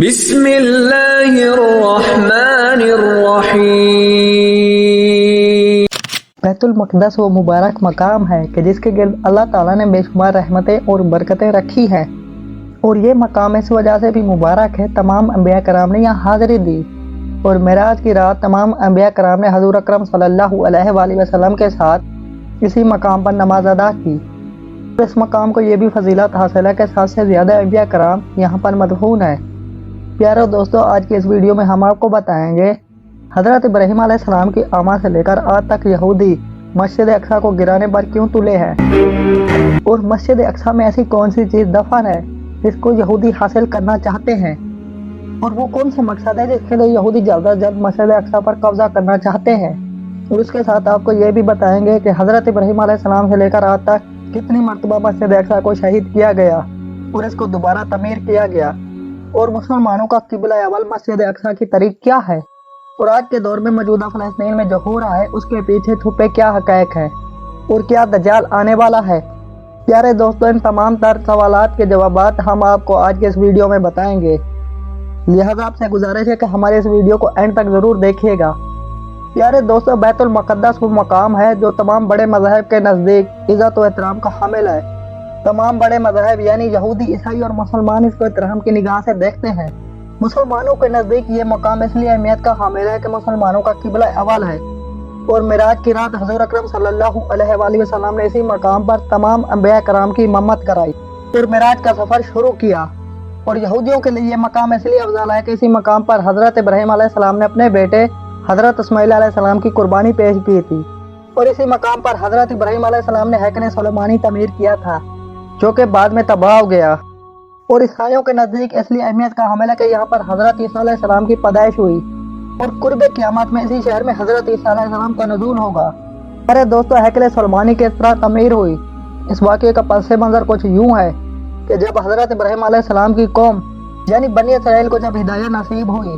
بسم اللہ الرحمن الرحیم۔ بیت المقدس وہ مبارک مقام ہے کہ جس کے گرد اللہ تعالیٰ نے بے شمار رحمتیں اور برکتیں رکھی ہیں، اور یہ مقام اس وجہ سے بھی مبارک ہے تمام انبیاء کرام نے یہاں حاضری دی، اور معراج کی رات تمام انبیاء کرام نے حضور اکرم صلی اللہ علیہ وآلہ وسلم کے ساتھ اسی مقام پر نماز ادا کی۔ اس مقام کو یہ بھی فضیلت حاصل ہے کہ 7 سے زیادہ انبیاء کرام یہاں پر مدفون ہیں۔ پیارے دوستو، آج کی اس ویڈیو میں ہم آپ کو بتائیں گے حضرت ابراہیم علیہ السلام کی آمد سے لے کر آج تک یہودی مسجد اقصی کو گرانے پر کیوں تلے ہیں، اور مسجد اقصی میں ایسی کون سی چیز دفن ہے جس کو یہودی حاصل کرنا چاہتے ہیں، اور وہ کون سا مقصد ہے جس کے لیے یہودی جلد از جلد مسجد اقصی پر قبضہ کرنا چاہتے ہیں۔ اور اس کے ساتھ آپ کو یہ بھی بتائیں گے کہ حضرت ابراہیم علیہ السلام سے لے کر آج تک کتنی مرتبہ مسجد اقصی کو شہید کیا گیا اور اس کو دوبارہ تعمیر کیا گیا، اور مسلمانوں کا قبلہ اول مسجد اقصی کی طریق کیا ہے، اور آج کے دور میں موجودہ فلسطین میں جو ہو رہا ہے اس کے پیچھے چھپے کیا حقائق ہے، اور کیا دجال آنے والا ہے۔ پیارے دوستو، ان تمام تر سوالات کے جوابات ہم آپ کو آج کے اس ویڈیو میں بتائیں گے، لہذا آپ سے گزارش ہے کہ ہمارے اس ویڈیو کو اینڈ تک ضرور دیکھیے گا۔ پیارے دوستو، بیت المقدس وہ مقام ہے جو تمام بڑے مذاہب کے نزدیک عزت و احترام کا حامل ہے۔ تمام بڑے مذاہب یعنی یہودی، عیسائی اور مسلمان اس کو احترام کی نگاہ سے دیکھتے ہیں۔ مسلمانوں کے نزدیک یہ مقام اس لیے اہمیت کا حامل ہے کہ مسلمانوں کا قبلہ اول ہے، اور معراج کی رات حضور اکرم صلی اللہ علیہ وآلہ وسلم نے اسی مقام پر تمام انبیاء کرام کی امامت کرائی اور معراج کا سفر شروع کیا۔ اور یہودیوں کے لیے یہ مقام اس لیے افضل ہے کہ اسی مقام پر حضرت ابراہیم علیہ السلام نے اپنے بیٹے حضرت اسماعیل علیہ السلام کی قربانی پیش کی تھی، اور اسی مقام پر حضرت ابراہیم علیہ السلام نے ہیکل سلیمانی تعمیر کیا تھا جو کہ بعد میں تباہ ہو گیا۔ اور عیسائیوں کے نزدیک اس لیے اہمیت کا حامل ہے کہ یہاں پر حضرت عیسیٰ علیہ السلام کی پیدائش ہوئی، اور قرب قیامت میں اسی شہر میں حضرت عیسیٰ علیہ السلام کا نزول ہوگا۔ میرے دوستو، ہیکل سلیمانی کی اس طرح تعمیر ہوئی۔ اس واقعے کا پس منظر کچھ یوں ہے کہ جب حضرت ابراہیم علیہ السلام کی قوم یعنی بنی اسرائیل کو جب ہدایت نصیب ہوئی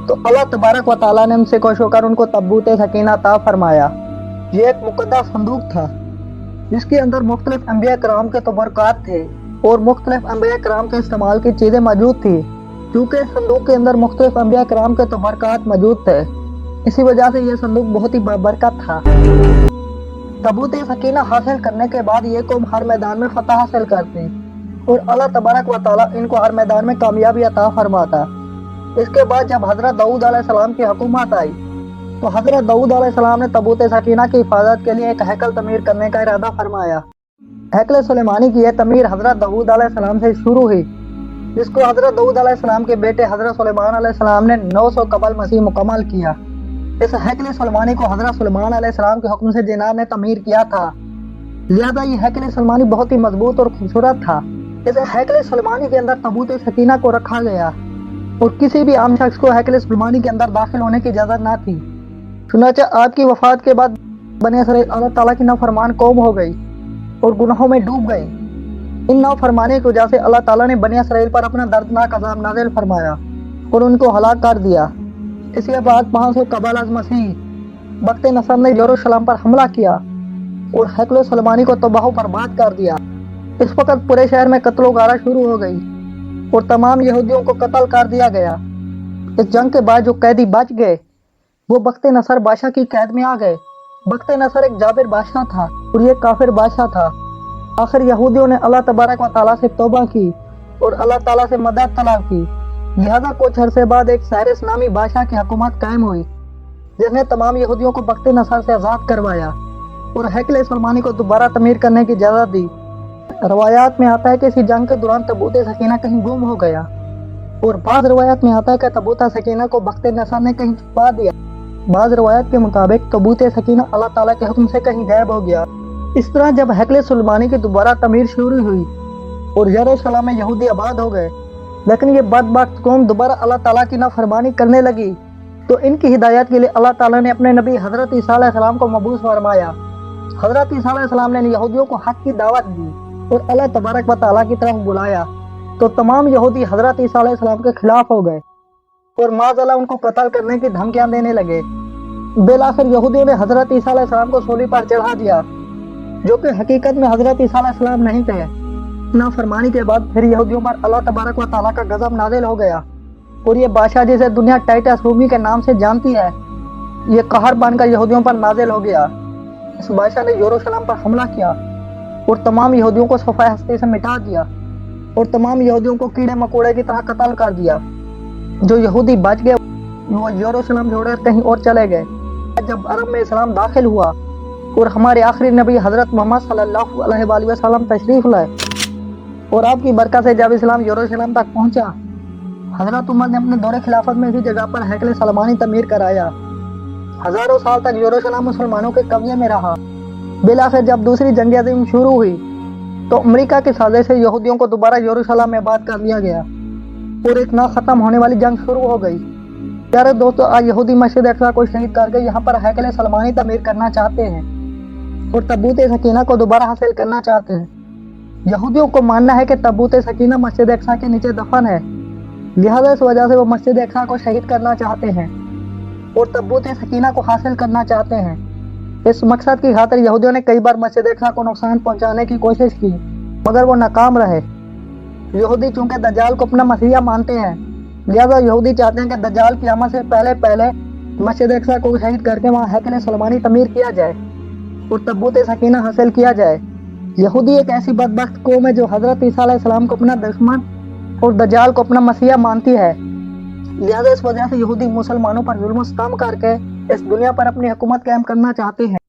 تو اللہ تبارک و تعالیٰ نے ان سے خوش ہو کر ان کو تابوت سکینہ عطا فرمایا۔ یہ ایک مقدس صندوق تھا جس کے اندر مختلف انبیاء کرام کے تبرکات تھے، اور مختلف انبیاء کرام کے استعمال کی چیزیں موجود تھی۔ چونکہ اس صندوق کے اندر مختلف انبیاء کرام کے تبرکات موجود تھے، اسی وجہ سے یہ صندوق بہت ہی بابرکت تھا۔ تابوت سکینہ حاصل کرنے کے بعد یہ قوم ہر میدان میں فتح حاصل کرتی، اور اللہ تبارک و تعالیٰ ان کو ہر میدان میں کامیابی عطا فرماتا۔ اس کے بعد جب حضرت داؤد علیہ السلام کی حکومت آئی تو حضرت داؤد علیہ السلام نے تابوت سکینہ کی حفاظت کے لیے ایک ہیکل تعمیر کرنے کا ارادہ فرمایا۔ ہیکل سلیمانی کی یہ تعمیر حضرت داؤد علیہ السلام سے شروع ہوئی، جس کو حضرت داؤد علیہ السلام کے بیٹے حضرت سلیمان علیہ السلام نے 900 قبل مسیح مکمل کیا۔ اس ہیکل سلیمانی کو حضرت سلیمان علیہ السلام کے حکم سے جناب نے تعمیر کیا تھا، لہذا یہ ہیکل سلیمانی بہت ہی مضبوط اور خوبصورت تھا۔ اس ہیکل سلیمانی کے اندر تابوت سکینہ کو رکھا گیا، اور کسی بھی عام شخص کو ہیکل سلیمانی کے اندر داخل ہونے کی اجازت نہ تھی۔ چنانچہ آپ کی وفات کے بعد بنی اسرائیل اللہ تعالیٰ کی نافرمان قوم ہو گئی اور گناہوں میں ڈوب گئی۔ ان نافرمانی کی وجہ سے اللہ تعالیٰ نے بنی اسرائیل پر اپنا دردناک عذاب نازل فرمایا اور ان کو ہلاک کر دیا۔ اس کے بعد 500 قبل از مسیح بخت نصر نے یروشلم پر حملہ کیا اور ہیکل سلیمانی کو تباہ و برباد کر دیا۔ اس وقت پورے شہر میں قتل و غارت شروع ہو گئی اور تمام یہودیوں کو قتل کر دیا گیا۔ اس جنگ کے بعد جو قیدی بچ گئے وہ بخت نصر بادشاہ کی قید میں آ گئے۔ بخت نصر ایک جابر بادشاہ تھا اور یہ کافر بادشاہ تھا۔ آخر یہودیوں نے اللہ تبارک و تعالیٰ سے توبہ کی اور اللہ تعالیٰ سے مدد طلب کی، لہذا کچھ عرصے بعد ایک سائرس نامی بادشاہ کی حکومت قائم ہوئی جس نے تمام یہودیوں کو بخت نصر سے آزاد کروایا اور ہیکل سلیمانی کو دوبارہ تعمیر کرنے کی اجازت دی۔ روایات میں آتا ہے کہ اسی جنگ کے دوران تابوت سکینہ کہیں گم ہو گیا، اور بعض روایات میں آتا ہے کہ تابوت سکینہ کو بخت نصر نے کہیں چھپا دیا۔ بعض روایات کے مطابق تابوت سکینہ اللہ تعالیٰ کے حکم سے کہیں غائب ہو گیا۔ اس طرح جب ہیکل سلیمانی کی دوبارہ تعمیر شروع ہوئی اور یروشلم میں یہودی آباد ہو گئے، لیکن یہ بدبخت قوم دوبارہ اللہ تعالیٰ کی نافرمانی کرنے لگی، تو ان کی ہدایت کے لیے اللہ تعالیٰ نے اپنے نبی حضرت عیسیٰ علیہ السلام کو مبعوث فرمایا۔ حضرت عیسیٰ علیہ السلام نے یہودیوں کو حق کی دعوت دی اور اللہ تبارک و تعالیٰ کی طرف بلایا، تو تمام یہودی حضرت عیسیٰ علیہ السلام کے خلاف ہو گئے اور معاذ اللہ ان کو قتل کرنے کی دھمکیاں دینے لگے۔ بالآخر یہودیوں نے حضرت عیسیٰ علیہ السلام کو صلیب پر چڑھا دیا، جو کہ حقیقت میں حضرت عیسیٰ علیہ السلام نہیں تھے۔ نافرمانی کے بعد پھر یہودیوں پر اللہ تبارک و تعالیٰ کا غضب نازل ہو گیا اور یہ بادشاہ جسے دنیا ٹائٹس رومی کے نام سے جانتی ہے، یہ قہر بن کر یہودیوں پر نازل ہو گیا۔ اس بادشاہ نے یروشلم پر حملہ کیا اور تمام یہودیوں کو صفحہ ہستی سے مٹا دیا اور تمام یہودیوں کو کیڑے مکوڑے کی طرح قتل کر دیا۔ جو یہودی بچ گئے وہ یروشلم چھوڑ کر کہیں اور چلے گئے۔ جب عرب میں اسلام داخل ہوا اور ہمارے آخری نبی حضرت محمد صلی اللہ علیہ وآلہ وسلم تشریف لائے اور آپ کی برکت سے جب اسلام یروشلم تک پہنچا، حضرت عمر نے اپنے دور خلافت میں اسی جگہ پر ہیکل سلمانی تعمیر کرایا۔ ہزاروں سال تک یروشلم مسلمانوں کے قبضے میں رہا۔ بالآخر جب دوسری جنگ عظیم شروع ہوئی تو امریکہ کی سازش سے یہودیوں کو دوبارہ یروشلم میں آباد کر لیا گیا اور ایک نہ ختم ہونے والی جنگ شروع ہو گئی۔ پیارے دوستو، آج یہودی مسجد اقصی کو شہید کر کے یہاں پر ہیکل سلمانی تعمیر کرنا چاہتے ہیں اور تابوت سکینہ کو دوبارہ حاصل کرنا چاہتے ہیں۔ یہودیوں کو ماننا ہے کہ تابوت سکینہ مسجد اقصی کے نیچے دفن ہے، لہذا اس وجہ سے وہ مسجد اقصی کو شہید کرنا چاہتے ہیں اور تابوت سکینہ کو حاصل کرنا چاہتے ہیں۔ اس مقصد کی خاطر یہودیوں نے کئی بار مسجد اقصی کو نقصان پہنچانے کی کوشش کی مگر وہ ناکام رہے۔ یہودی چونکہ دجال کو اپنا مسیح مانتے ہیں، لہذا یہودی چاہتے ہیں کہ دجال کی آمد سے پہلے مسجد اقصی کو شہید کر کے وہاں ہیکل سلمانی تعمیر کیا جائے اور تابوت سکینہ حاصل کیا جائے۔ یہودی ایک ایسی بدبخت قوم ہے جو حضرت عیسیٰ علیہ السلام کو اپنا دشمن اور دجال کو اپنا مسیح مانتی ہے، لہذا اس وجہ سے یہودی مسلمانوں پر ظلم و ستم کر کے اس دنیا پر اپنی حکومت قائم کرنا چاہتے ہیں۔